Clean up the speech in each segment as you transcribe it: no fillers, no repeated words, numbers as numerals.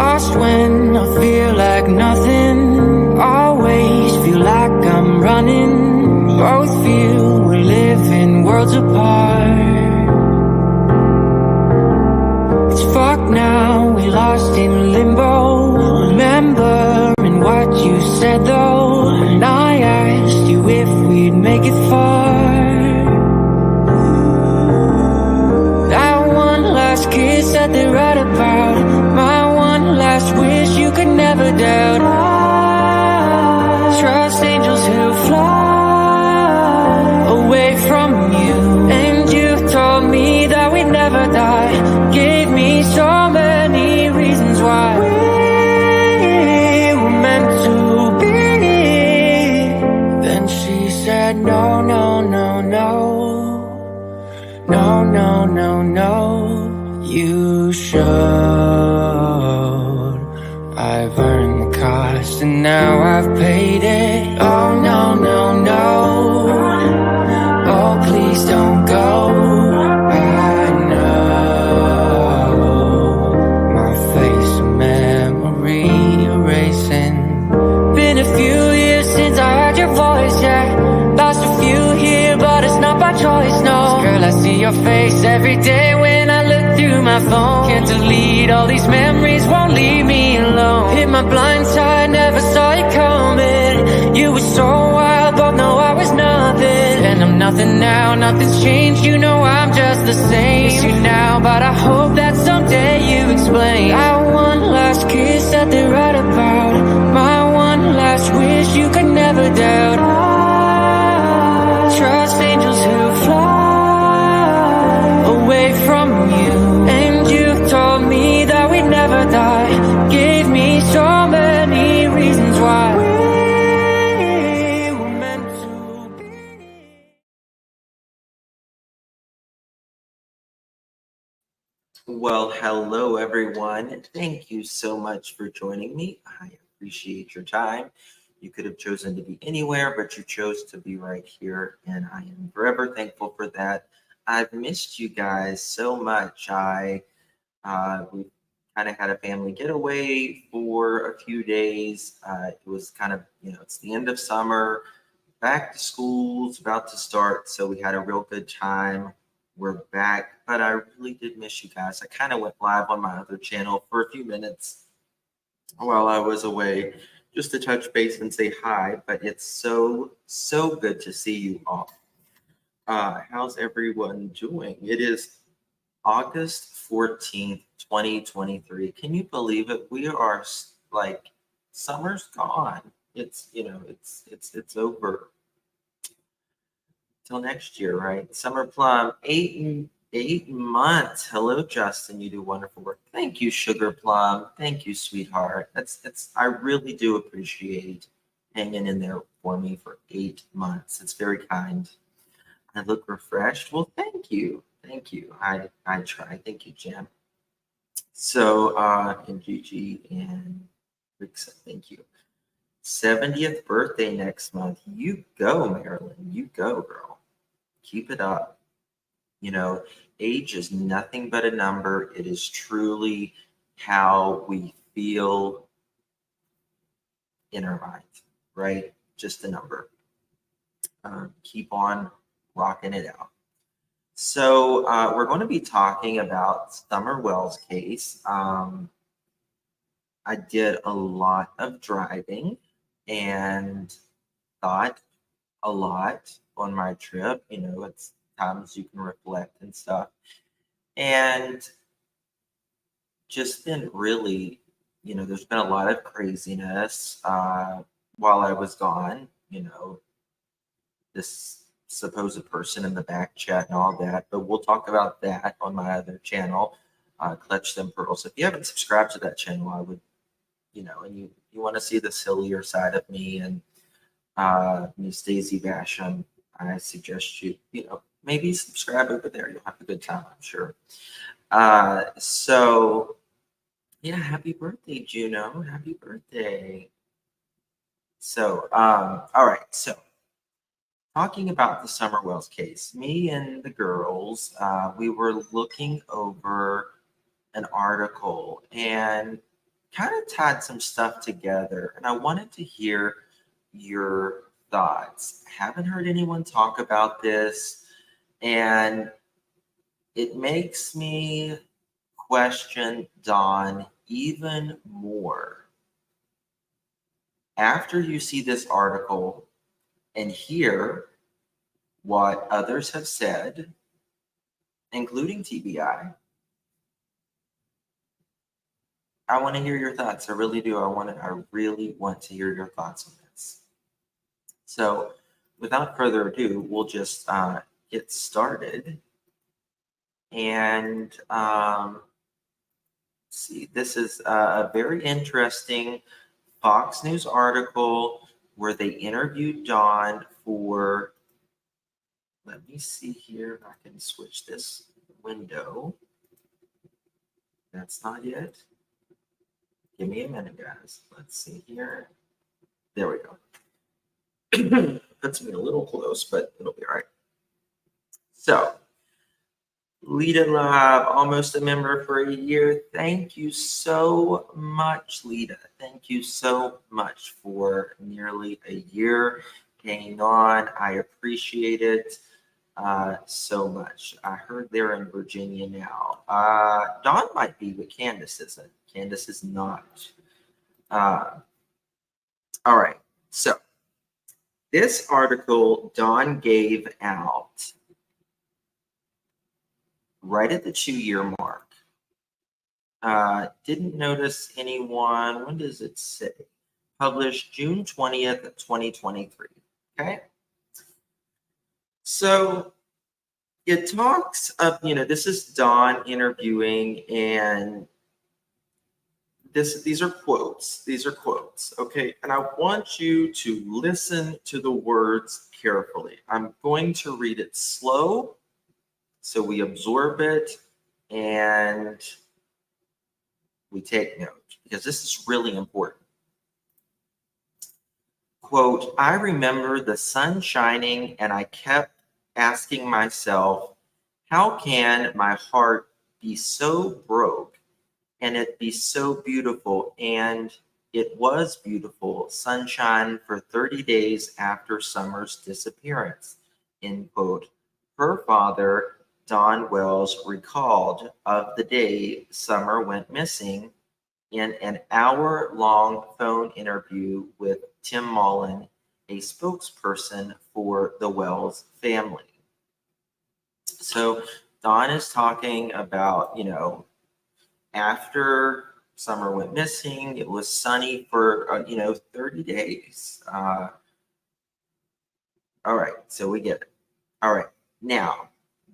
lost when I feel like nothing. Always feel like I'm running. Both feel we're living worlds apart. It's fucked now, we lost in limbo. Remembering what you said though, and I asked you if we'd make it far. That one last kiss that they write about, my one last wish you could never doubt. I trust angels who fly away from you, and you told me that we'd never die. Gave me so many reasons why we were meant to be. Then she said no, no, no, no. No, no, no, no, you should. I've earned the cost and now I've paid it. Oh, no, no, no. Oh, please don't go. I know my face, a memory erasing. Been a few years since I heard your voice, yeah. Lost a few here, but it's not by choice, no. Girl, I see your face every day when I look through my phone. Can't delete all these memories, won't leave me alone. Hit my blind side, never saw it coming. You were so wild, both know I was nothing. And I'm nothing now, nothing's changed. You know I'm just the same. Miss you now, but I hope that someday you explain. That one last kiss that they write about, my one last wish you could never doubt. Trust angels who fly away from you, and you told me that we'd never die. Gave me so many reasons why we were meant to be. Well, hello everyone. Thank you so much for joining me. I appreciate your time. You could have chosen to be anywhere, but you chose to be right here, and I am forever thankful for that. I've missed you guys so much. We kind of had a family getaway for a few days. It was kind of, it's the end of summer, back to school's about to start, so we had a real good time. We're back, but I really did miss you guys. I kind of went live on my other channel for a few minutes while I was away, just to touch base and say hi, but it's so good to see you all. How's everyone doing? It is August 14th, 2023. Can you believe it? We are like, summer's gone. It's over till next year, right? Summer Plum, 8 months. Hello, Justin. You do wonderful work. Thank you, Sugar Plum. Thank you, sweetheart. I really do appreciate hanging in there for me for 8 months. It's very kind. I look refreshed. Well, thank you. Thank you. I try. Thank you, Jim. So, and Gigi and Rixa, thank you. 70th birthday next month. You go, Marilyn. You go, girl. Keep it up. Age is nothing but a number. It is truly how we feel in our mind, right? Just a number. Keep on rocking it out. So we're going to be talking about Summer Wells case. I did a lot of driving and thought a lot on my trip. It's times you can reflect and stuff. And just been really, there's been a lot of craziness while I was gone. This supposed person in the back chat and all that, but we'll talk about that on my other channel, Clutch Them Pearls. If you haven't subscribed to that channel, I would, and you want to see the sillier side of me and Miss Daisy Basham, I suggest you, maybe subscribe over there. You'll have a good time, I'm sure. So yeah, happy birthday, Juno. Happy birthday. So, all right. So talking about the Summer Wells case, me and the girls, we were looking over an article and kind of tied some stuff together, and I wanted to hear your thoughts. I haven't heard anyone talk about this, and it makes me question Don even more. After you see this article and hear what others have said, including TBI, I want to hear your thoughts. I really do. I really want to hear your thoughts on this. So, without further ado, we'll just get started. And see, this is a very interesting Fox News article where they interviewed Dawn for. Let me see here if I can switch this window. That's not it. Give me a minute, guys. Let's see here. There we go. Puts me a little close, but it'll be all right. So, Lita Love, almost a member for a year. Thank you so much, Lita. Thank you so much for nearly a year hanging on. I appreciate it so much. I heard they're in Virginia now. Dawn might be, but Candace isn't. Candace is not. All right. So this article Dawn gave out right at the 2-year mark. Didn't notice anyone. When does it say? Published June 20th, 2023. Okay. So it talks of, this is Dawn interviewing, and these are quotes. These are quotes. Okay. And I want you to listen to the words carefully. I'm going to read it slow so we absorb it and we take note, because this is really important. Quote, I remember the sun shining and I kept asking myself, how can my heart be so broke and it be so beautiful? And it was beautiful, sunshine for 30 days after summer's disappearance, end quote. Her father, Don Wells, recalled of the day Summer went missing in an hour-long phone interview with Tim Mullen, a spokesperson for the Wells family. So Don is talking about, after Summer went missing, it was sunny for, 30 days. All right, so we get it. All right, now,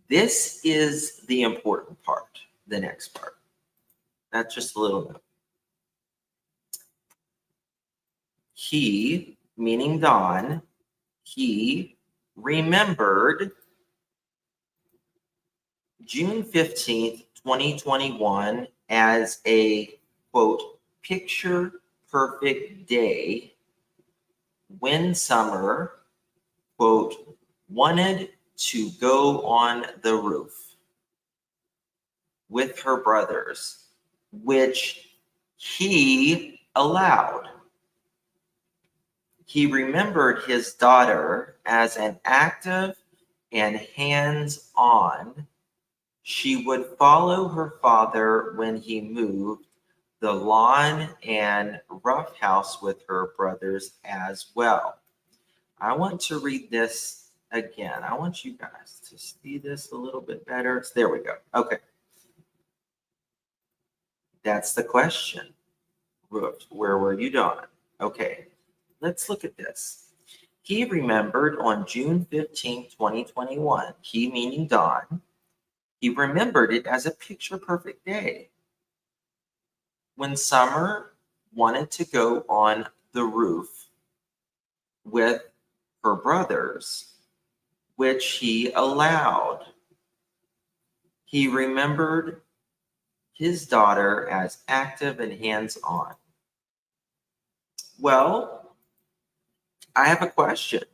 this is the important part, the next part. That's just a little note. He, meaning Don, he remembered June 15th, 2021 as a, quote, picture perfect day when Summer, quote, wanted to go on the roof with her brothers, which he allowed. He remembered his daughter as an active and hands-on. She would follow her father when he moved the lawn and rough house with her brothers as well. I want to read this again. I want you guys to see this a little bit better. There we go. Okay. That's the question. Where were you, Dawn? Okay. Let's look at this. He remembered on June 15, 2021, he meaning Don, he remembered it as a picture-perfect day when Summer wanted to go on the roof with her brothers, which he allowed. He remembered his daughter as active and hands-on. Well, I have a question.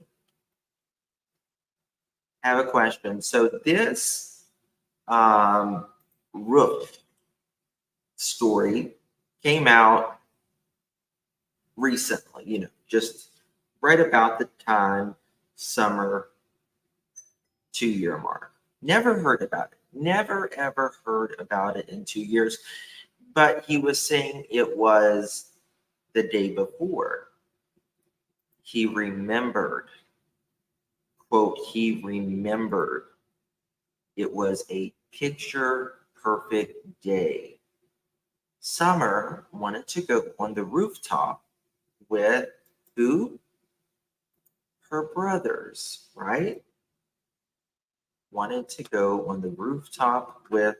So this roof story came out recently, just right about the time summer 2-year mark. Never heard about it. Never ever heard about it in 2 years. But he was saying it was the day before. He remembered, quote, he remembered it was a picture perfect day. Summer wanted to go on the rooftop with who? Her brothers, right? Wanted to go on the rooftop with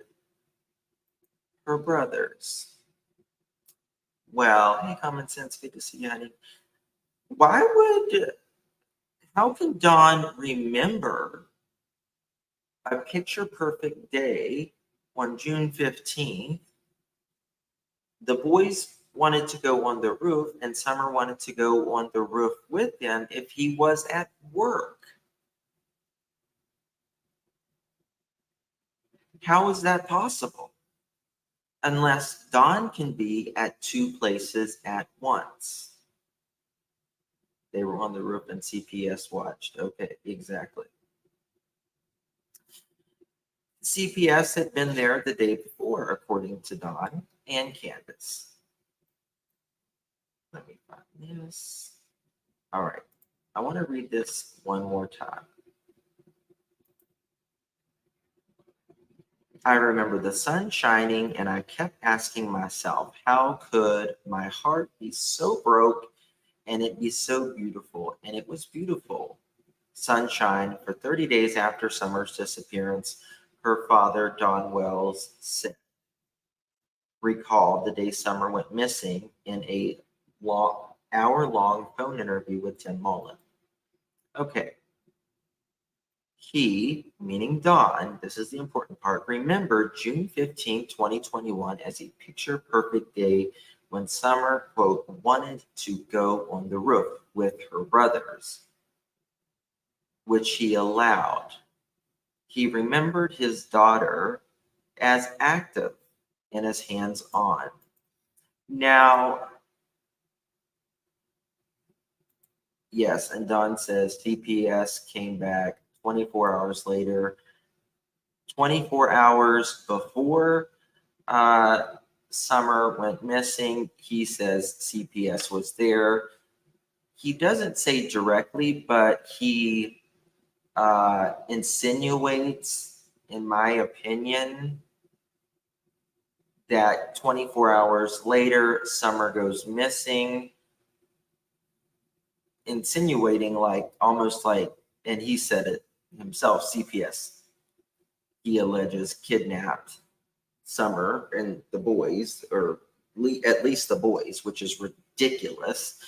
her brothers. Well, hey, Common Sense, good to see you, honey. How can Dawn remember a picture perfect day on June 15th? The boys wanted to go on the roof, and Summer wanted to go on the roof with him if he was at work. How is that possible? Unless Dawn can be at two places at once. They were on the roof and CPS watched. Okay, exactly. CPS had been there the day before, according to Dawn and Candace. Let me find this. All right. I want to read this one more time. I remember the sun shining, and I kept asking myself, how could my heart be so broke and it be so beautiful? And it was beautiful. Sunshine for 30 days after Summer's disappearance, her father, Don Wells, said, recalled the day Summer went missing in a hour-long phone interview with Tim Mullen. Okay. He, meaning Don, this is the important part, remembered June 15, 2021 as a picture-perfect day when Summer, quote, wanted to go on the roof with her brothers, which he allowed. He remembered his daughter as active and as hands-on. Now, yes, and Don says TPS came back 24 hours later. 24 hours before Summer went missing, he says CPS was there. He doesn't say directly, but he insinuates, in my opinion, that 24 hours later, Summer goes missing, insinuating almost like, and he said it himself, CPS, he alleges kidnapped Summer and the boys, or at least the boys, which is ridiculous.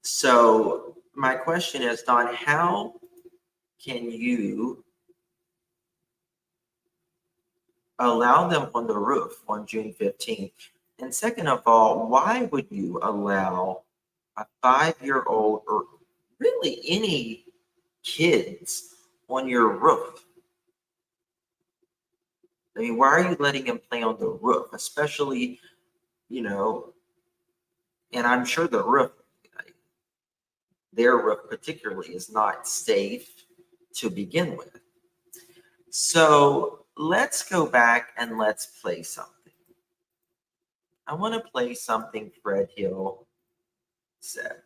So my question is, Don, how can you allow them on the roof on June 15th? And second of all, why would you allow a 5-year-old or really any kids on your roof? I mean, why are you letting him play on the roof? Especially, and I'm sure the roof, their roof particularly, is not safe to begin with. So let's go back and let's play something. I want to play something Fred Hill said.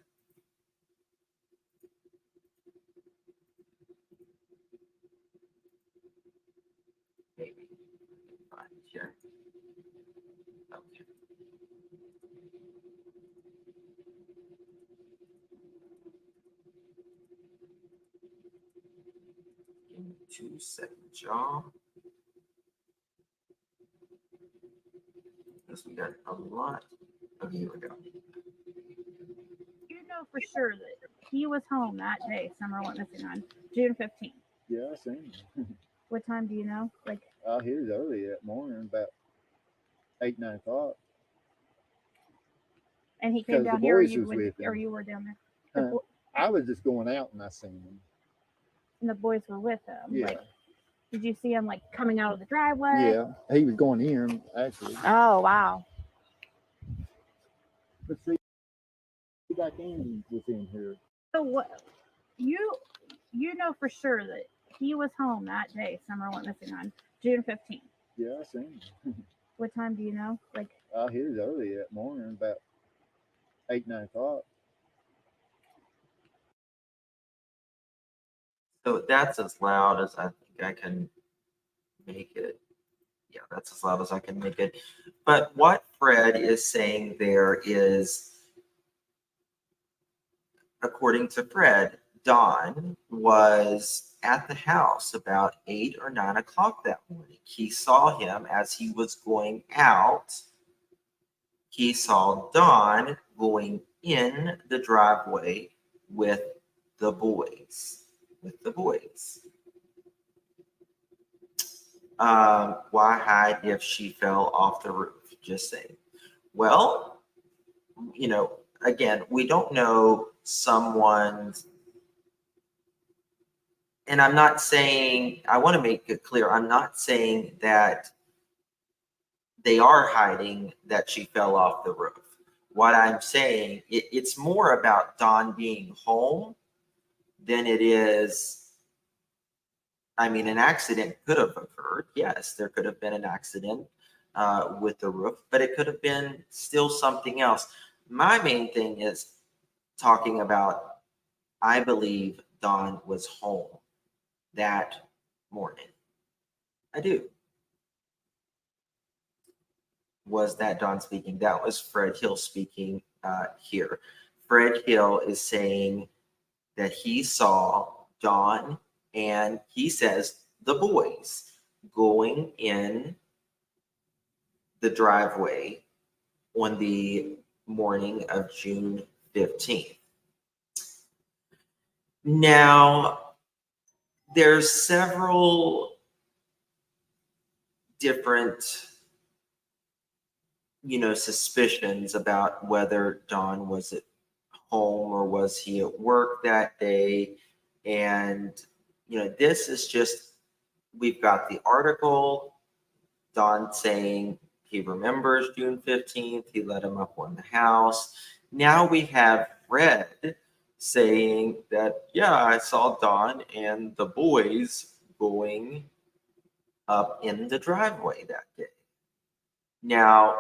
Maybe find it here. Okay. Give me 2 seconds, y'all. Because we got a lot. Okay, here we go. You know for sure that he was home that day Summer went missing on June 15th. Yeah, I seen him. What time do you know? He was early that morning, about 8, 9 o'clock. And he came down here, or you were down there? I was just going out and I seen him. And the boys were with him. Yeah. Did you see him coming out of the driveway? Yeah, he was going in actually. Oh wow. But see, like Andy was in here. So what you know for sure that he was home that day Summer went missing on June 15th. Yeah, I seen him. What time do you know? Like, I hit it early that morning, about 8, 9 o'clock. So that's as loud as I think I can make it. Yeah, that's as loud as I can make it. But what Fred is saying there is, according to Fred, Don was at the house about 8 or 9 o'clock that morning. He saw him as he was going out. He saw Don going in the driveway with the boys. With the boys. Why hide if she fell off the roof? Just saying. Well, again, we don't know someone's, and I'm not saying, I want to make it clear, I'm not saying that they are hiding that she fell off the roof. What I'm saying, it's more about Don being home than it is, an accident could have occurred. Yes, there could have been an accident with the roof, but it could have been still something else. My main thing is talking about, I believe Don was home that morning. I do. Was that Don speaking? That was Fred Hill speaking here. Fred Hill is saying that he saw Don and he says the boys going in the driveway on the morning of June 15th. Now, there's several different suspicions about whether Don was at home or was he at work that day. And, this is just, we've got the article, Don saying he remembers June 15th, he let him up on the house. Now we have Fred saying that, yeah, I saw Don and the boys going up in the driveway that day. Now,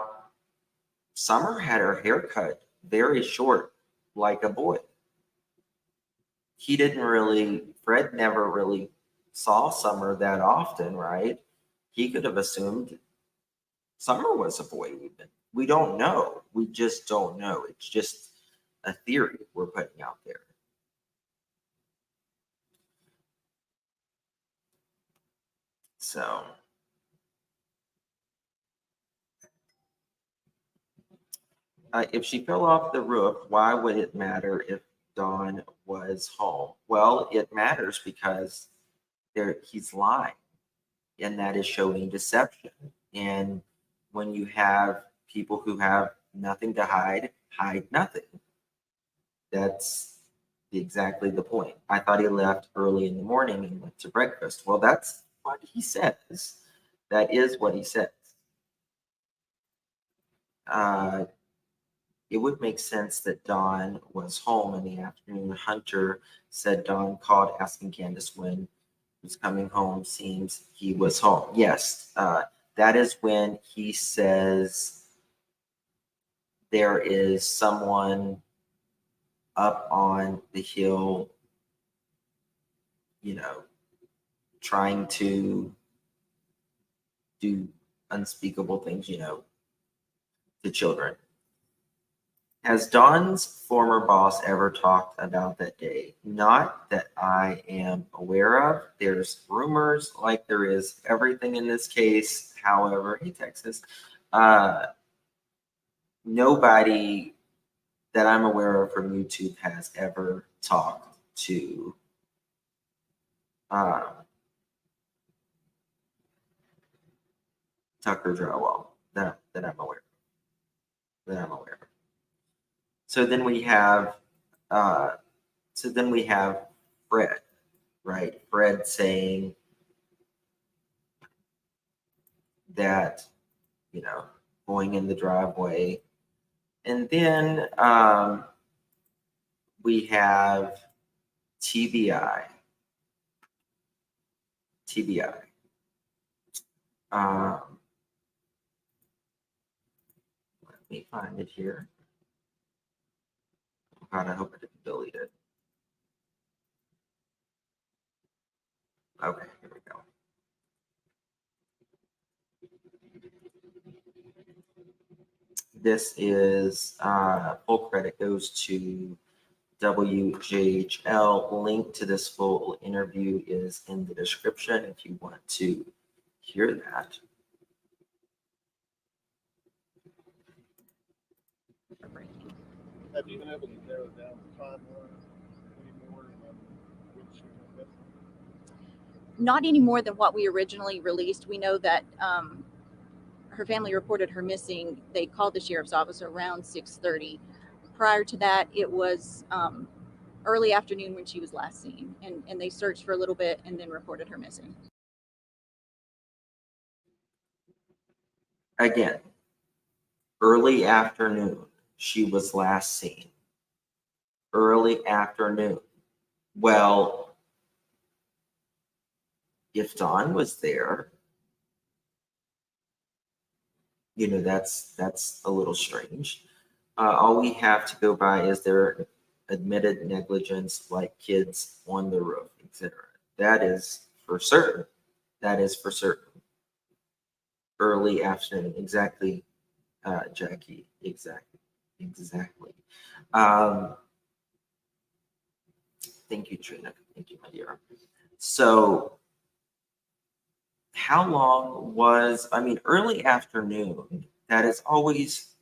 Summer had her hair cut very short, like a boy. Fred never really saw Summer that often, right? He could have assumed Summer was a boy even. We don't know. We just don't know. It's just a theory we're putting out there. So, if she fell off the roof, why would it matter if Don was home? Well, it matters because he's lying, and that is showing deception. And when you have people who have nothing to hide nothing. That's exactly the point. I thought he left early in the morning and went to breakfast. Well, that's what he says. That is what he says. It would make sense that Don was home in the afternoon. Hunter said Don called asking Candace when he was coming home. Seems he was home. Yes, that is when he says there is someone up on the hill, trying to do unspeakable things, to children. Has Don's former boss ever talked about that day? Not that I am aware of. There's rumors like there is everything in this case. However, hey, Texas, nobody that I'm aware of from YouTube has ever talked to Tucker Drywall that I'm aware of. So then we have Fred, right? Fred saying that, going in the driveway And then we have TBI. Um, let me find it here. Oh God, I hope I didn't delete it. Okay, here we go. This is full credit goes to WJHL. Link to this full interview is in the description if you want to hear that. Have you been able to narrow down the timeline anymore? Which you know, Not any more than what we originally released. We know that her family reported her missing. They called the sheriff's office around 6:30. Prior to that, it was early afternoon when she was last seen, and they searched for a little bit and then reported her missing. Again, early afternoon, she was last seen. Early afternoon. Well, if Dawn was there, you know, that's a little strange. All we have to go by is their admitted negligence, like kids on the roof, etc. That is for certain. That is for certain. Early afternoon, exactly, Jackie, exactly. Thank you, Trina. Thank you, my dear. So, how long was, I mean, early afternoon, that has always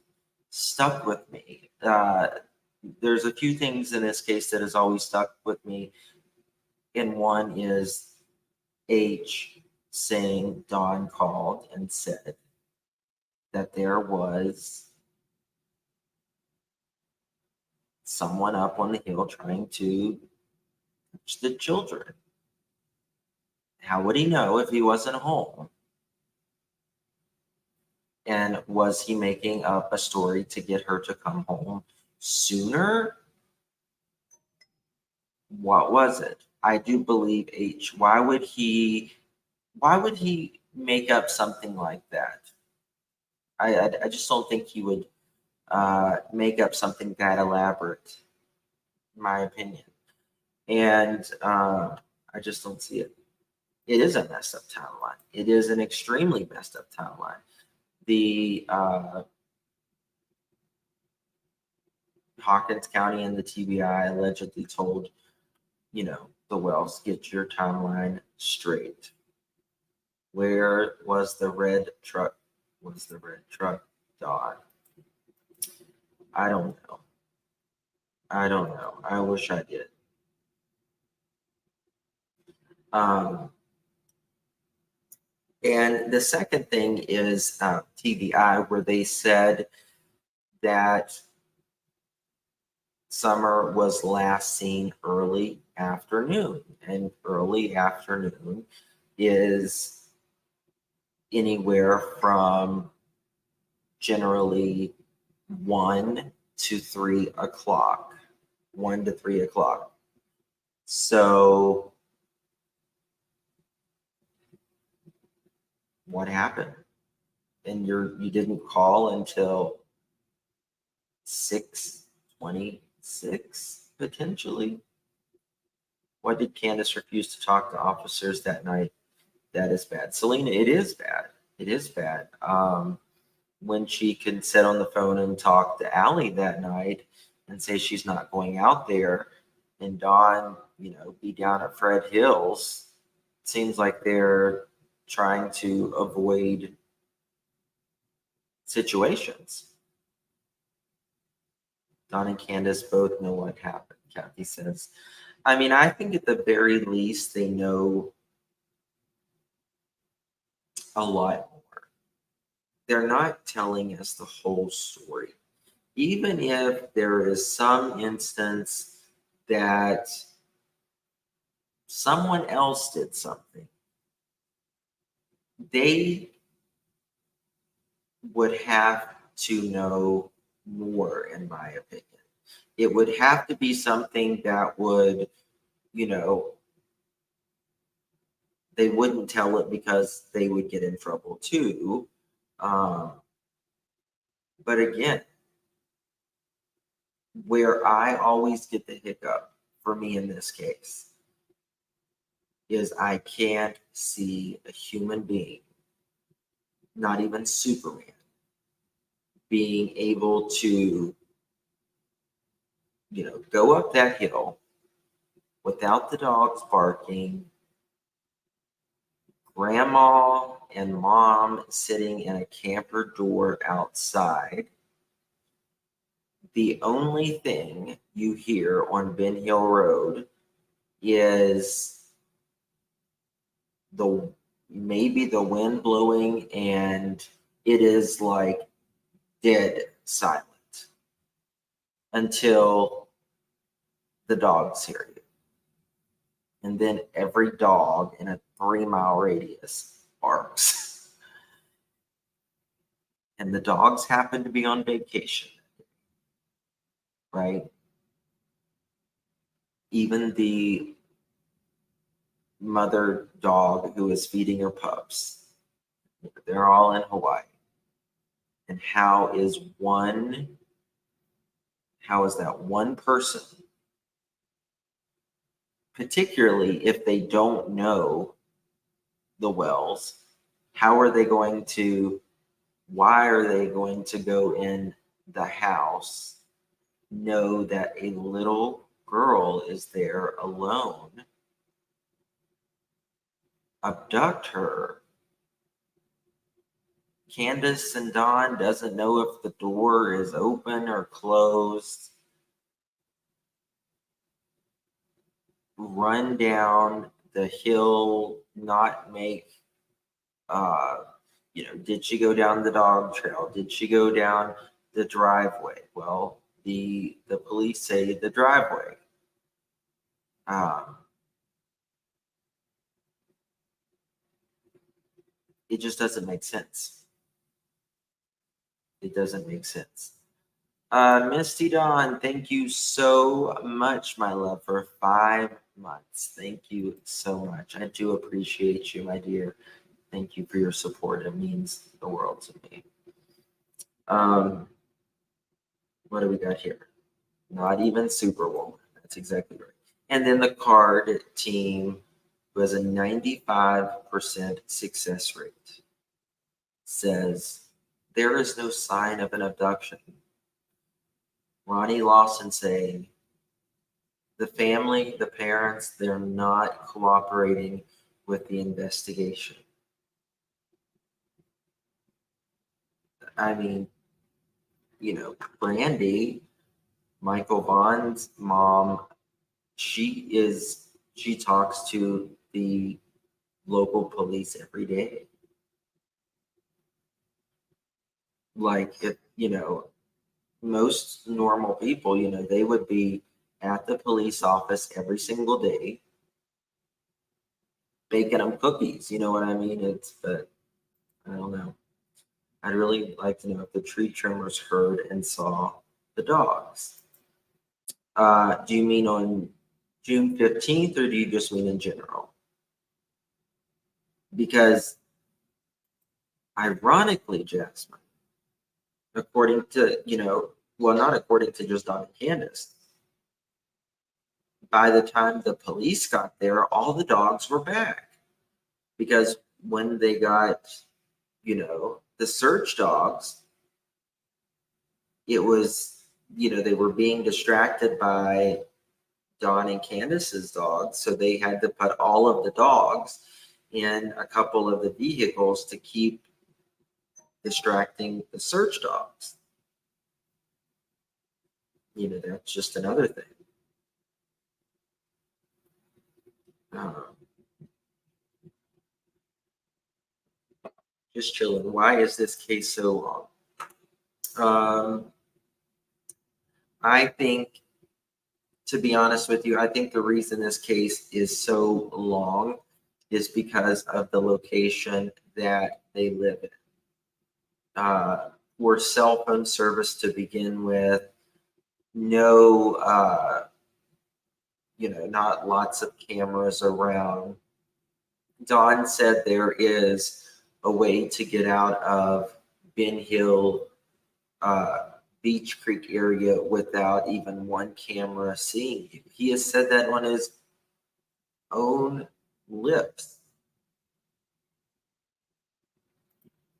stuck with me. There's a few things in this case that has always stuck with me. And one is H saying Dawn called and said that there was someone up on the hill trying to touch the children. How would he know if he wasn't home? And was he making up a story to get her to come home sooner? What was it? I do believe H. Why would he make up something like that? I just don't think he would make up something that elaborate, in my opinion. And I just don't see it. It is a messed up timeline. It is an extremely messed up timeline. The Hawkins County and the TBI allegedly told, you know, the Wells, get your timeline straight. Where was the red truck? Was the red truck Dawn? I don't know. I wish I did. And the second thing is TBI, where they said that Summer was last seen early afternoon, and early afternoon is anywhere from generally 1 to 3 o'clock. 1 to 3 o'clock. So what happened? And you didn't call until 6:26 potentially. Why did Candace refuse to talk to officers that night? That is bad. Selena, it is bad. It is bad. When she can sit on the phone and talk to Allie that night and say she's not going out there, and Dawn, you know, be down at Fred Hills, it seems like they're trying to avoid situations. Dawn and Candace both know what happened, Kathy says. I mean, I think at the very least they know a lot more. They're not telling us the whole story. Even if there is some instance that someone else did something, they would have to know more, in my opinion. It would have to be something that would, you know, they wouldn't tell it because they would get in trouble too. But again, where I always get the hiccup for me in this case is I can't see a human being, not even Superman, being able to, you know, go up that hill without the dogs barking, grandma and mom sitting in a camper door outside. The only thing you hear on Ben Hill Road is maybe the wind blowing, and it is like dead silent until the dogs hear you. And then every dog in a 3-mile radius barks. And the dogs happen to be on vacation, right? Even the mother dog who is feeding her pups, they're all in Hawaii. And how is that one person, particularly if they don't know the Wells, why are they going to go in the house, know that a little girl is there alone, abduct her? Candace and Don doesn't know if the door is open or closed. Run down the hill, not make, did she go down the dog trail? Did she go down the driveway? Well, the police say the driveway. It just doesn't make sense. It doesn't make sense. Misty Dawn, thank you so much, my love, for 5 months. Thank you so much. I do appreciate you, my dear. Thank you for your support. It means the world to me. What do we got here? Not even Superwoman. That's exactly right. And then the card team, who has a 95% success rate, says there is no sign of an abduction. Ronnie Lawson saying the family, the parents, they're not cooperating with the investigation. I mean, Brandy, Michael Vaughn's mom, she talks to the local police every day. Like, if, most normal people, they would be at the police office every single day, baking them cookies. You know what I mean? But I don't know. I'd really like to know if the tree trimmers heard and saw the dogs. Do you mean on June 15th, or do you just mean in general? Because ironically, Jasmine, according to, not according to just Don and Candace, by the time the police got there, all the dogs were back. Because when they got, the search dogs, it was, they were being distracted by Don and Candace's dogs. So they had to put all of the dogs in a couple of the vehicles to keep distracting the search dogs. That's just another thing. Just chilling. Why is this case so long? I think, to be honest with you, I think the reason this case is so long is because of the location that they live in. were cell phone service to begin with. No, not lots of cameras around. Don said there is a way to get out of Ben Hill, Beach Creek area without even one camera seeing you. He has said that on his own lips.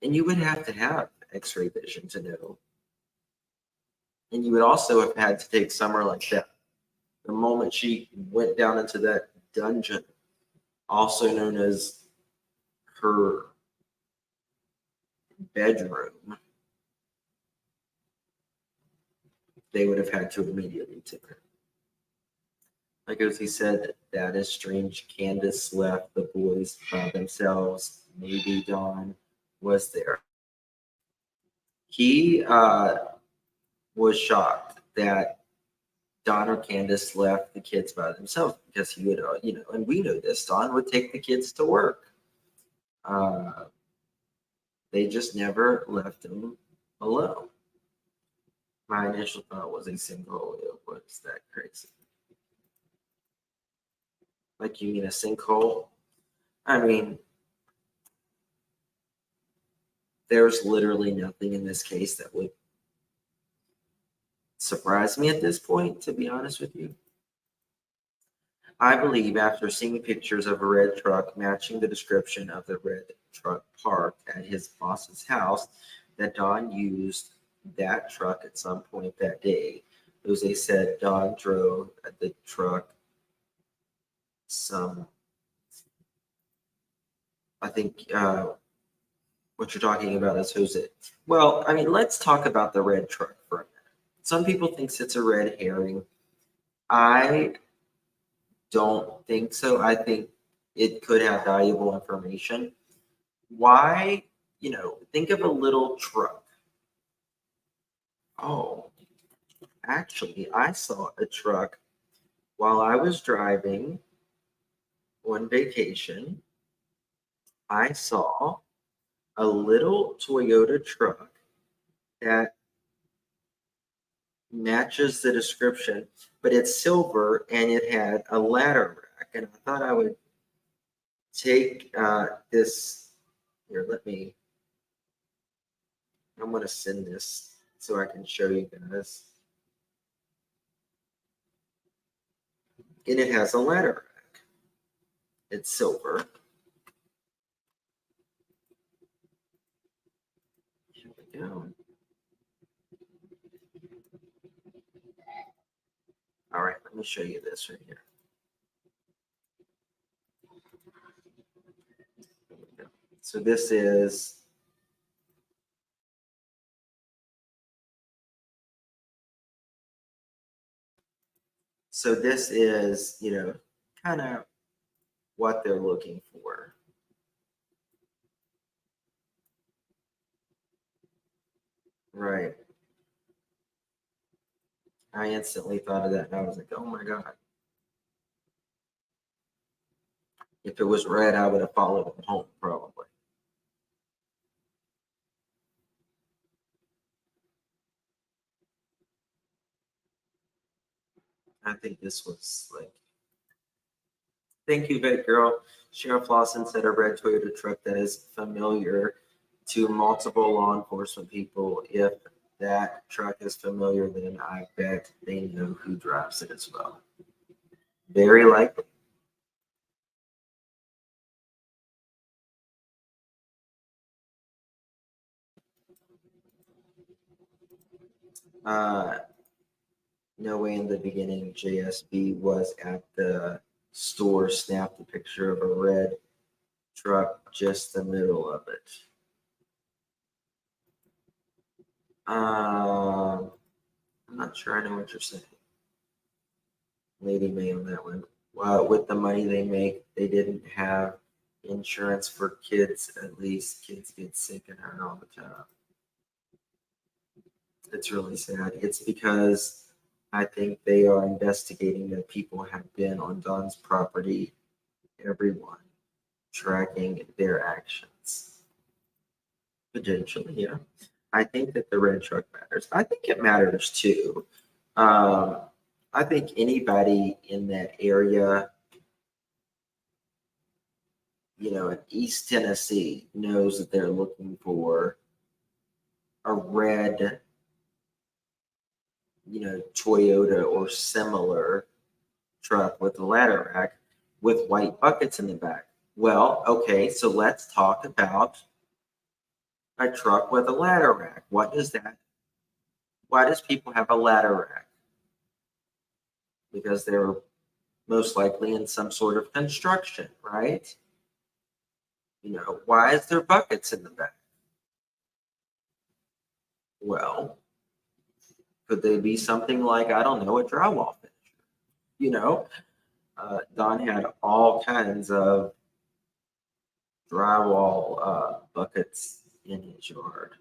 And you would have to have X-ray vision to know. And you would also have had to take Summer like that. The moment she went down into that dungeon, also known as her bedroom, they would have had to immediately take her. Like as he said, that is strange. Candace left the boys by themselves. Maybe Dawn was there. He was shocked that Don or Candace left the kids by themselves because he would, and we know this, Don would take the kids to work. They just never left them alone. My initial thought was a sinkhole. It was that crazy. Like, you mean a sinkhole? I mean, there's literally nothing in this case that would surprise me at this point, to be honest with you. I believe after seeing pictures of a red truck matching the description of the red truck parked at his boss's house, that Don used that truck at some point that day. Jose said Don drove the truck I think what you're talking about is Jose. Well, I mean, let's talk about the red truck for a minute. Some people think it's a red herring. I don't think so. I think it could have valuable information. Why, think of a little truck. Oh, actually, I saw a truck while I was driving on vacation. I saw a little Toyota truck that matches the description, but it's silver and it had a ladder rack. And I thought I would take this here. I'm going to send this so I can show you guys. And it has a ladder rack. It's silver. Here we go. All right, let me show you this right here. So this is kind of what they're looking for. Right. I instantly thought of that and I was like, oh my God. If it was red, I would have followed him home probably. I think this was like, thank you, Vet Girl. Sheriff Lawson said a red Toyota truck that is familiar to multiple law enforcement people. If that truck is familiar, then I bet they know who drives it as well. Very likely. No way in the beginning JSB was at the store, snapped a picture of a red truck, just the middle of it. I'm not sure I know what you're saying. Lady May on that one. With the money they make, they didn't have insurance for kids. At least kids get sick and hurt all the time. It's really sad. It's because I think they are investigating that people have been on Don's property, everyone, tracking their actions. Potentially, yeah. I think that the red truck matters. I think it matters too. I think anybody in that area, in East Tennessee knows that they're looking for a red, Toyota or similar truck with a ladder rack with white buckets in the back. Well, okay, so let's talk about a truck with a ladder rack. Why does people have a ladder rack? Because they're most likely in some sort of construction, right? Why is there buckets in the back? Well, could they be something like, I don't know, a drywall finisher? Don had all kinds of drywall buckets in his yard.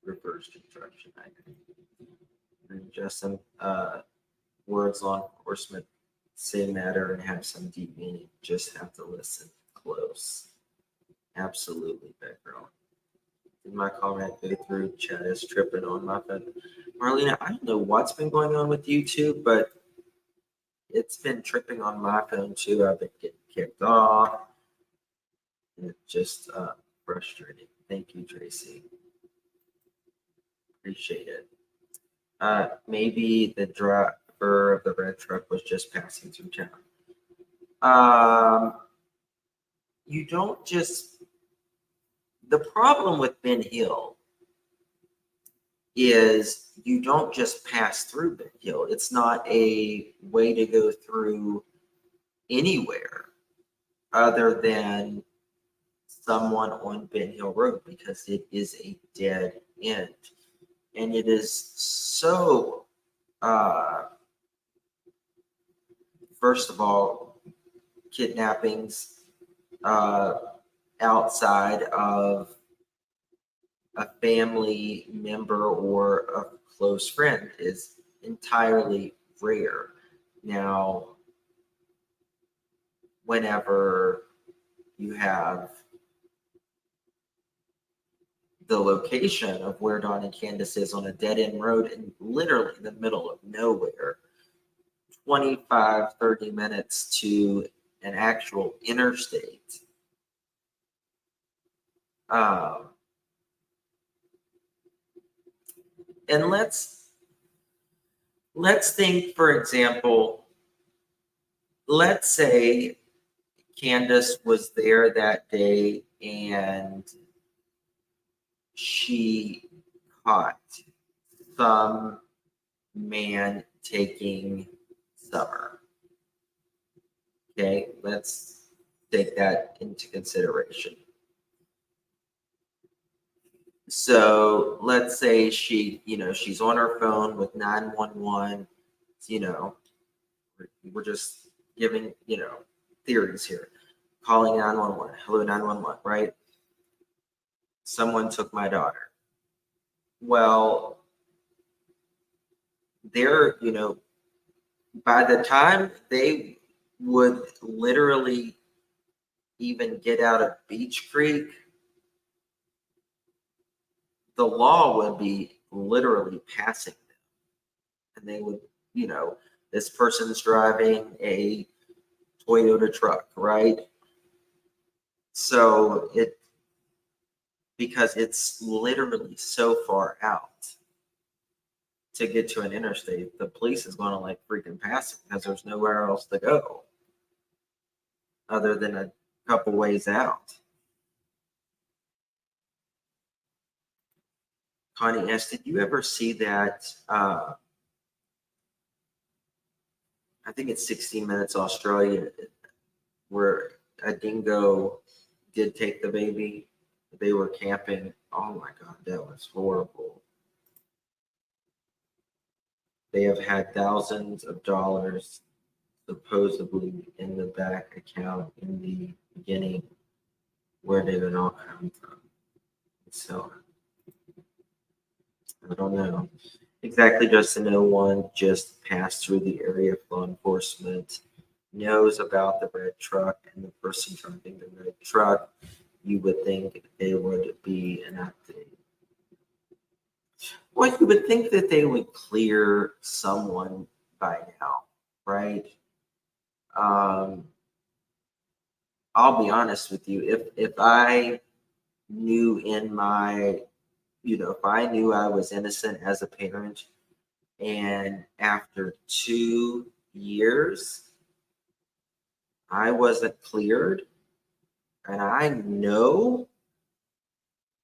Reverse construction, I think. And just some words law enforcement say matter and have some deep meaning. Just have to listen close. Absolutely, background. Did my comment go through? Chat is tripping on my phone. Marlena, I don't know what's been going on with YouTube, but it's been tripping on my phone too. I've been getting kicked off. It's just frustrating. Thank you, Tracy. Appreciate it. Maybe the driver of the red truck was just passing through town. You don't just. The problem with Ben Hill is you don't just pass through Ben Hill. It's not a way to go through anywhere other than someone on Ben Hill Road, because it is a dead end. And it is so, first of all, kidnappings outside of a family member or a close friend is entirely rare. Now, whenever you have the location of where Don and Candace is on a dead-end road in literally the middle of nowhere, 25, 30 minutes to an actual interstate. And let's think, for example, let's say Candace was there that day and she caught some man taking Summer. Okay, let's take that into consideration. So let's say she's on her phone with 911. We're just giving, theories here. Calling 911. Hello, 911, right? Someone took my daughter. Well, they're, by the time they would literally even get out of Beach Creek, the law would be literally passing them. And they would, this person's driving a Toyota truck, right? So because it's literally so far out to get to an interstate, the police is going to freaking pass it because there's nowhere else to go other than a couple ways out. Connie S., did you ever see that? I think it's 16 Minutes Australia, where a dingo did take the baby. They were camping. Oh my God, that was horrible. They have had thousands of dollars supposedly in the back account in the beginning. Where did it all come from? So I don't know. Exactly, just no one just passed through the area of law enforcement, knows about the red truck and the person driving the red truck. You would think there would be an update. Well, you would think that they would clear someone by now, right? I'll be honest with you. If I knew in my, if I knew I was innocent as a parent, and after 2 years I wasn't cleared, and I know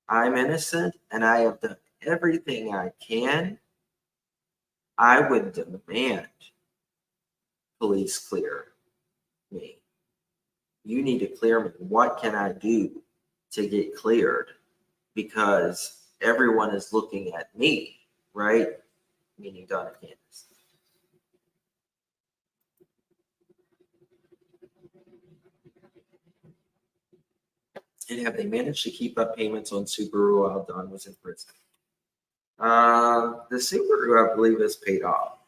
I'm innocent and I have done everything I can, I would demand police clear me. You need to clear me. What can I do to get cleared? Because everyone is looking at me, right? Meaning Don and Candace. And have they managed to keep up payments on Subaru while Don was in prison? The Subaru, I believe, is paid off.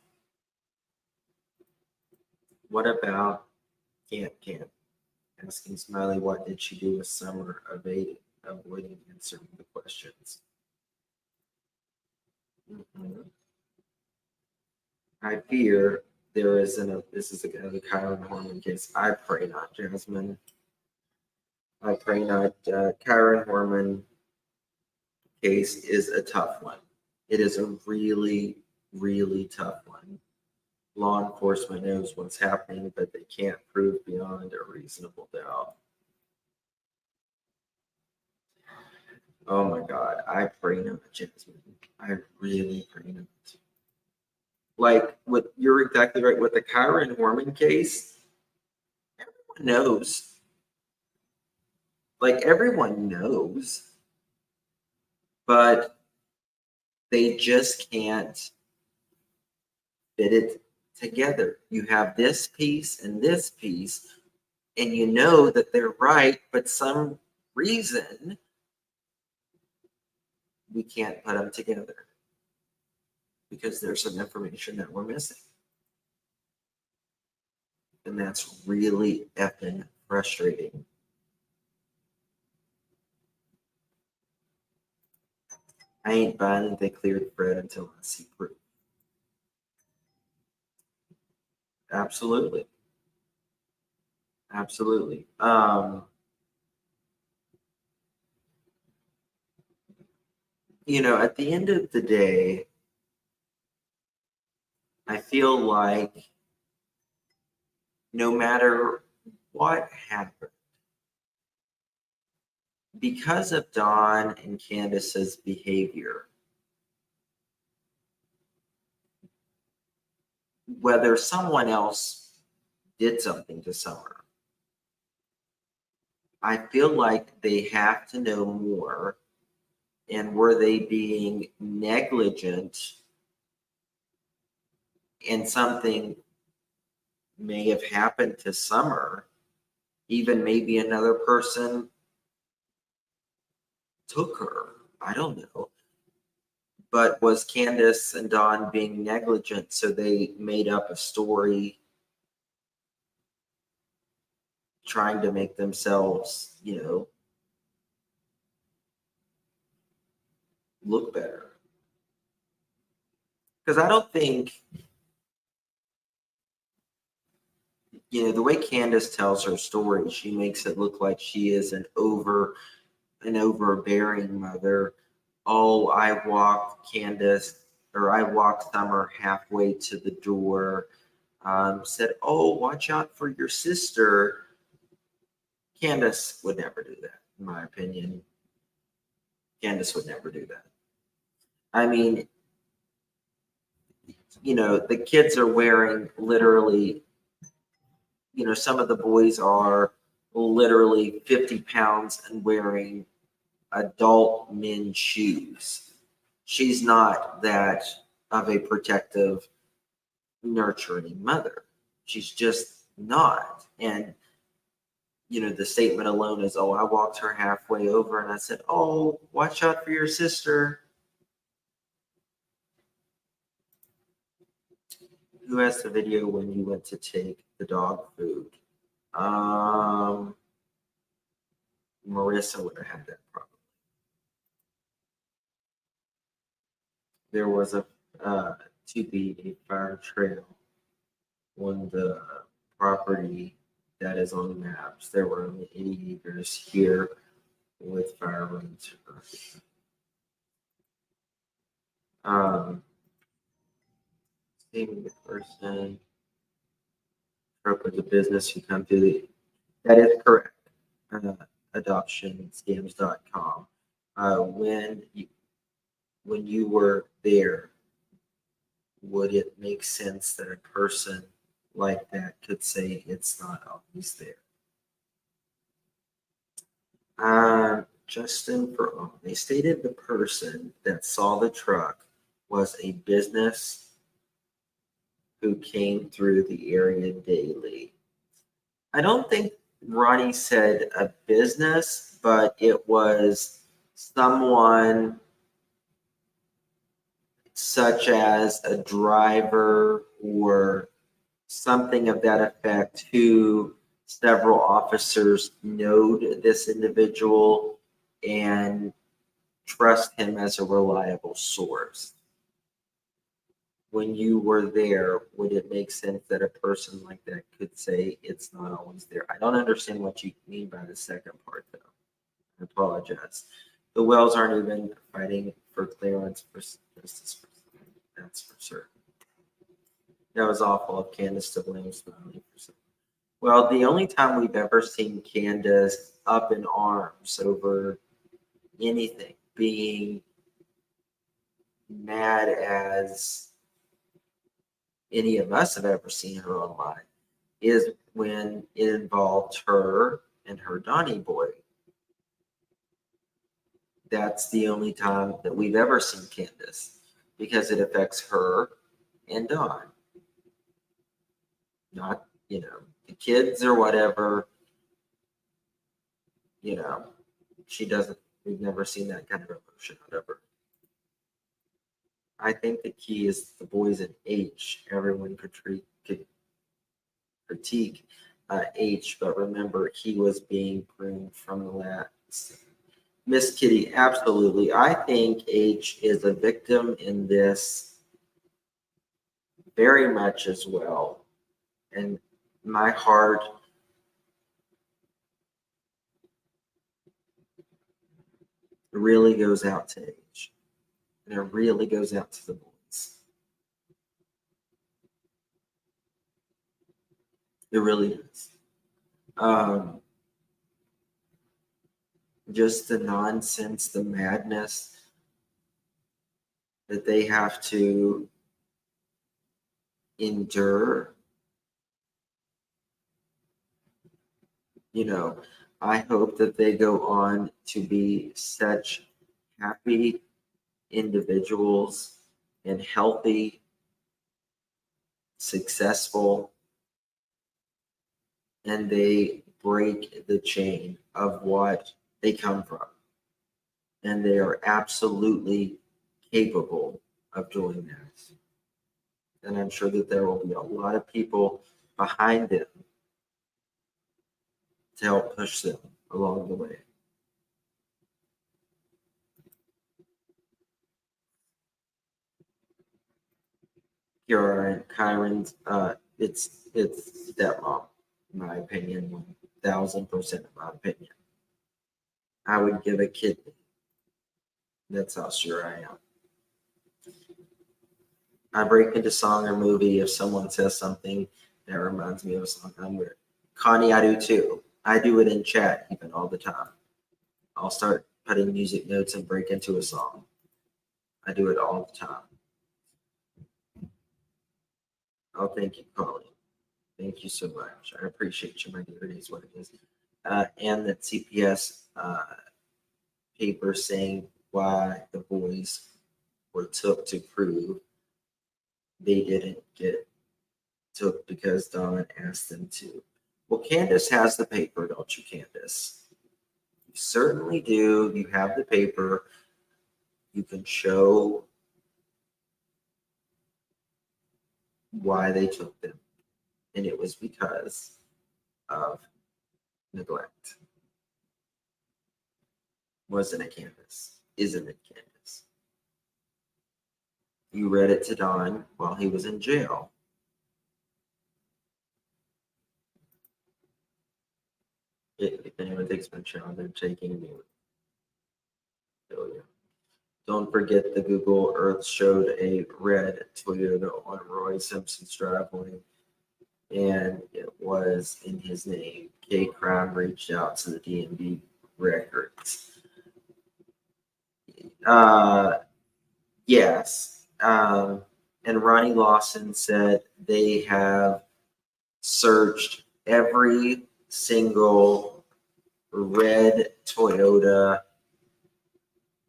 What about Camp? Asking Smiley, what did she do with Summer, avoiding answering the questions? I fear there isn't this is a Kyron Horman case. I pray not, Jasmine. I pray not. Kyron Horman case is a tough one. It is a really, really tough one. Law enforcement knows what's happening, but they can't prove beyond a reasonable doubt. Oh my God, I pray not, Jasmine. I really pray not. Like, you're exactly right. With the Kyron Horman case, everyone knows. Like, everyone knows. But they just can't fit it together. You have this piece and this piece, and you know that they're right, but some reason we can't put them together because there's some information that we're missing. And that's really effing frustrating. I ain't buying that they cleared Fred until I see proof. Absolutely. Absolutely. At the end of the day, I feel like no matter what happened, because of Dawn and Candace's behavior, whether someone else did something to Summer, I feel like they have to know more. And were they being negligent, and something may have happened to Summer, even maybe another person took her. I don't know. But was Candace and Dawn being negligent, so they made up a story trying to make themselves, look better? Because I don't think, the way Candace tells her story, she makes it look like she is an overbearing mother. Oh, I walked Summer halfway to the door. Said, oh, watch out for your sister. Candace would never do that, in my opinion. Candace would never do that. I mean, the kids are wearing literally, some of the boys are literally 50 pounds and wearing adult men's shoes. She's not that of a protective, nurturing mother. She's just not. And, the statement alone is, oh, I walked her halfway over and I said, oh, watch out for your sister. Who has the video when you went to take the dog food? Marissa would have had that problem. there was to be a fire trail on the property that is on maps. There were only 80 acres here with fire runs. Saving the person, trope of the business who come to the, that is correct. Adoptionscams.com. When you were there, would it make sense that a person like that could say it's not always there? Justin, they stated the person that saw the truck was a business who came through the area daily. I don't think Ronnie said a business, but it was someone such as a driver or something of that effect who several officers know this individual and trust him as a reliable source. When you were there, would it make sense that a person like that could say it's not always there? I don't understand what you mean by the second part, though. I apologize. The Wells aren't even fighting for clearance for justice. That's for certain. That was awful of Candace to blame Smiley for something. Well, the only time we've ever seen Candace up in arms over anything, being mad as any of us have ever seen her online, is when it involved her and her Donnie boy. That's the only time that we've ever seen Candace, because it affects her and Don. Not, the kids or whatever, she doesn't, we've never seen that kind of emotion out of her. I think the key is the boys at H. Everyone could critique H, but remember, he was being groomed from the last. Miss Kitty, absolutely. I think H is a victim in this very much as well. And my heart really goes out to H. And it really goes out to the boys. It really does. Just the nonsense, the madness that they have to endure. I hope that they go on to be such happy individuals and healthy, successful, and they break the chain of what they come from. And they are absolutely capable of doing that. And I'm sure that there will be a lot of people behind them to help push them along the way. Kiara and Kyron's, it's stepmom, in my opinion, 1000% my opinion. I would give a kidney. That's how sure I am. I break into song or movie if someone says something that reminds me of a song. I'm weird. Connie, I do too. I do it in chat even all the time. I'll start putting music notes and break into a song. I do it all the time. Oh, thank you, Colleen. Thank you so much. I appreciate you, my dear. It is what it is. And that CPS paper saying why the boys were took to prove they didn't get took because Don asked them to. Well, Candace has the paper, don't you, Candace? You certainly do. You have the paper. You can show why they took them. And it was because of neglect. Wasn't it, Candace? Isn't it, Candace? you read it to Don while he was in jail. If anyone takes my child, they're taking me. Don't forget the Google Earth showed a red Toyota on Roy Simpson's driveway, and it was in his name. K Crime reached out to the DMV records. Yes. And Ronnie Lawson said they have searched every single red Toyota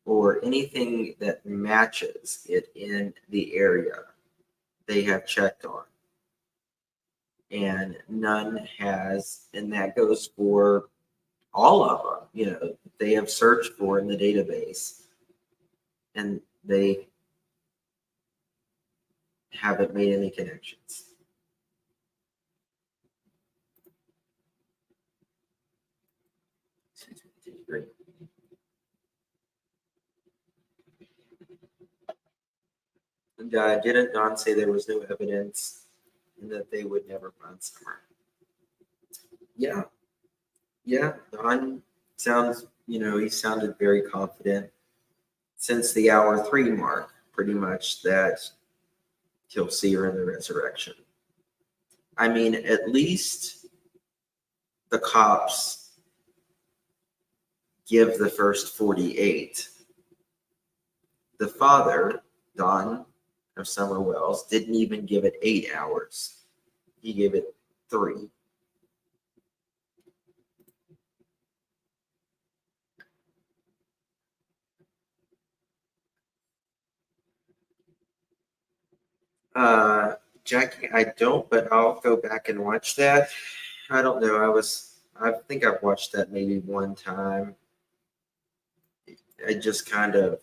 or anything that matches it in the area they have checked on. And none has, and that goes for all of them, you know, they have searched for in the database, and they haven't made any connections. Great. And didn't Don say there was no evidence and that they would never find Summer? Yeah. Yeah, Don sounds, you know, he sounded very confident since the hour 3 mark, pretty much, that he'll see her in the resurrection. I mean, at least the cops give the first 48. The father, Don of Summer Wells, didn't even give it 8 hours. He gave it 3. Jackie, I don't, but I'll go back and watch that. I don't know. I think I've watched that maybe one time. I just kind of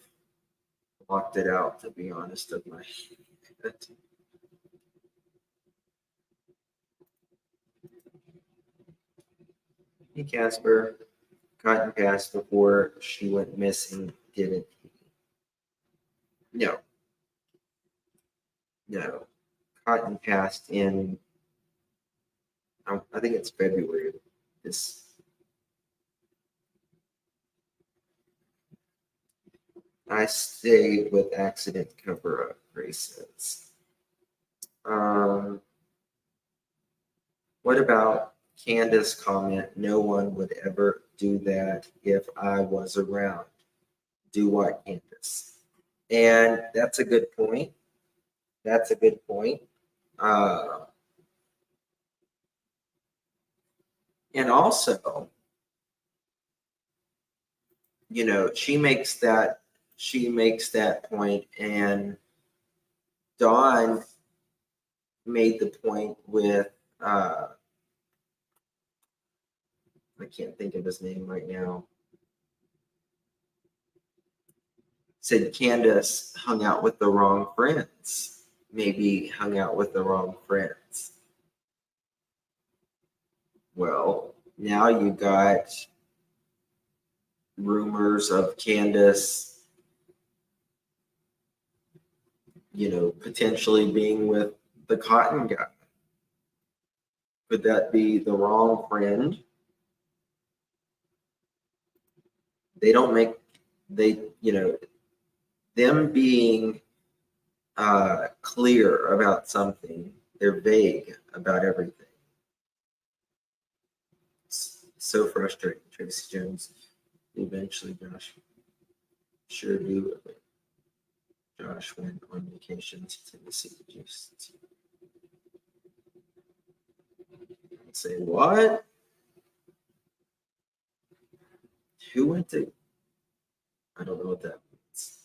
blocked it out, to be honest, of my head. Hey, Casper. Cotton passed before she went missing, didn't he? No. No. Cotton passed in, I think it's February. I stayed with accident cover-up, Grace says. What about Candace's comment, no one would ever do that if I was around? Do what, Candace? And that's a good point. That's a good point. And also, you know, she makes that point, and Dawn made the point with I can't think of his name right now. Said Candace hung out with the wrong friends. Maybe hung out with the wrong friends. Well, now you got rumors of Candace, you know, potentially being with the cotton guy. Could that be the wrong friend? You know, them being clear about something, they're vague about everything. It's so frustrating. Tracy Jones, eventually Josh sure do. Josh went on vacation to Tennessee. Say what? Who went to? I don't know what that means.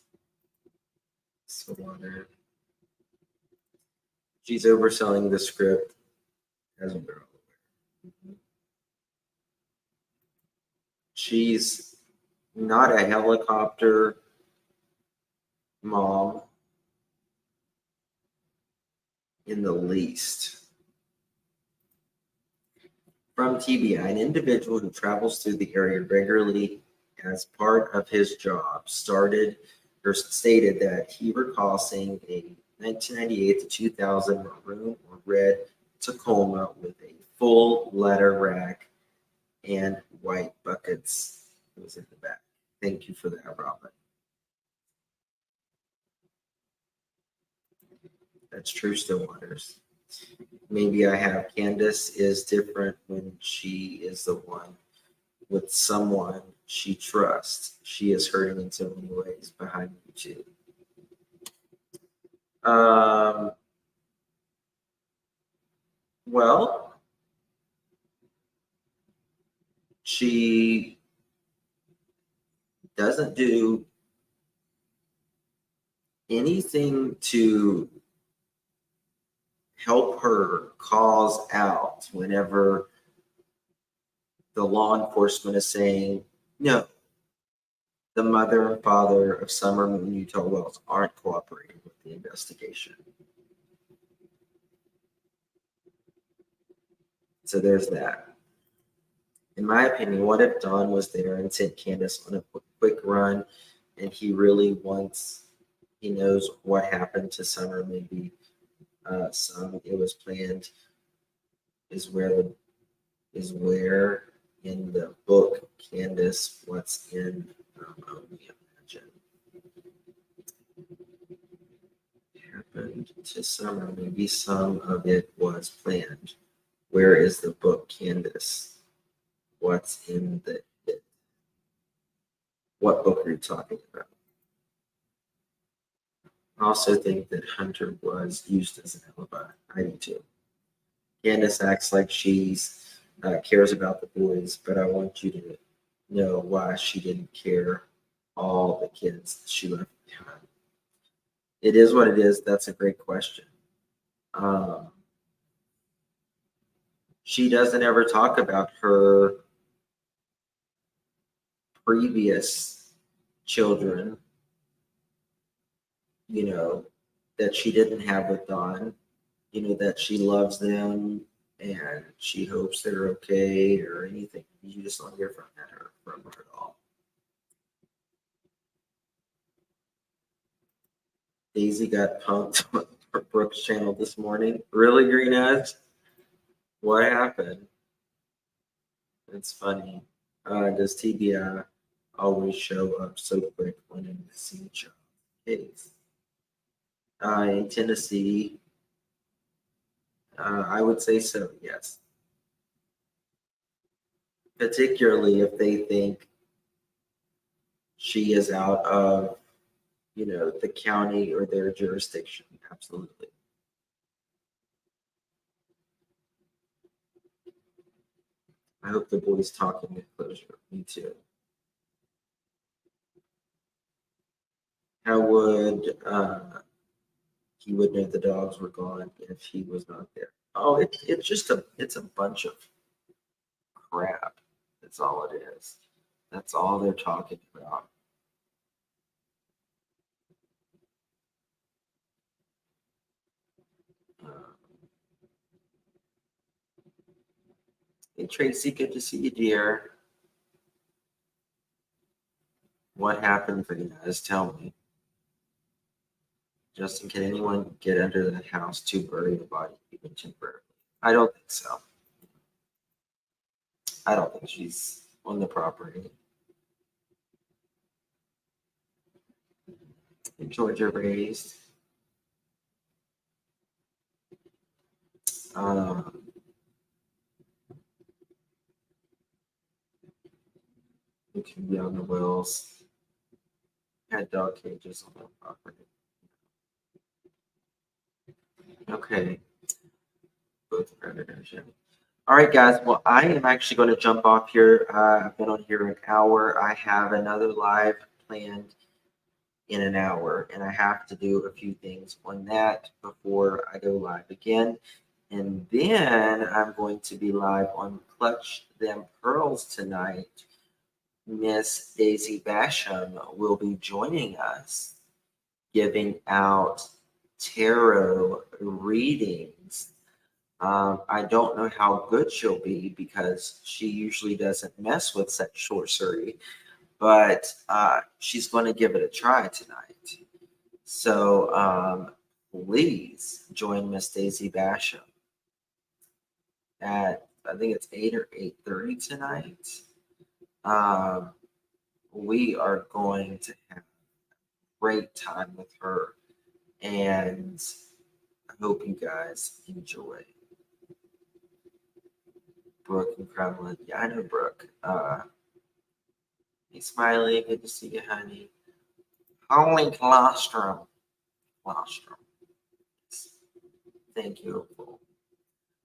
Slaughter. She's overselling the script as a girl. She's not a helicopter mom in the least. From TBI, an individual who travels through the area regularly as part of his job started or stated that he recalls seeing a 1998 to 2000 maroon or red Tacoma with a full leather rack and white buckets. It was in the back. Thank you for that, Robin. That's true, Stillwaters. Maybe I have Candace is different when she is the one with someone she trusts. She is hurting in so many ways behind you too. Well, she doesn't do anything to help her cause out whenever the law enforcement is saying, no, the mother and father of Summer Moon Utah Wells aren't cooperating with the investigation. So there's that. In my opinion, what if Don was there and sent Candace on a quick run and he really wants, he knows what happened to Summer, maybe some it was planned is where in the book Candace what's in we imagine happened to Summer, maybe some of it was planned. Where is the book Candace? What's in the it? What book are you talking about? I also think that Hunter was used as an alibi. I do too. Candace acts like she's cares about the boys, but I want you to know why she didn't care all the kids she left behind. It is what it is. That's a great question. She doesn't ever talk about her previous children, you know, that she didn't have with Don, you know, that she loves them and she hopes they're okay or anything. You just don't hear from her at all. Daisy got punked on Brooke's channel this morning. Really, Green Edge? What happened? It's funny. Does TBI always show up so quick when in the scene show case? In Tennessee, I would say so, yes. Particularly if they think she is out of, you know, the county or their jurisdiction. Absolutely. I hope the boys talking get closure. Me too. How would he would know the dogs were gone if he was not there? Oh, it's just it's a bunch of crap. That's all it is. That's all they're talking about. Hey Tracy, good to see you, dear. What happened for you guys? Tell me. Justin, can anyone get under that house to bury the body even temporarily? I don't think so. I don't think she's on the property. Georgia raised. It can be on the wells. Had dog cages on the property. Okay. Both version. All right, guys. Well, I am actually going to jump off here. I've been on here an hour. I have another live planned in an hour, and I have to do a few things on that before I go live again. And then I'm going to be live on Clutch Them Pearls tonight. Miss Daisy Basham will be joining us, giving out tarot readings. I don't know how good she'll be because she usually doesn't mess with such sorcery. but she's going to give it a try tonight. So please join Miss Daisy Basham at, I think it's 8 or 8:30 tonight. We are going to have a great time with her, and I hope you guys enjoy. Brooke and Kremlin. Yeah, I know Brooke. Hey, Smiley, good to see you, honey. Holy colostrum. Colostrum. Thank you.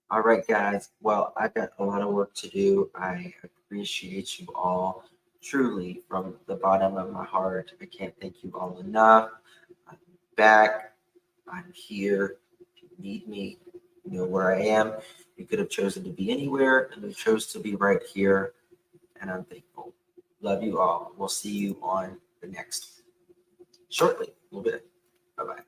All right, guys. Well, I got a lot of work to do. I appreciate you all truly from the bottom of my heart. I can't thank you all enough. I'm back. I'm here. If you need me, you know where I am. You could have chosen to be anywhere, and you chose to be right here, and I'm thankful. Love you all. We'll see you on the next one shortly, a little bit. Bye-bye.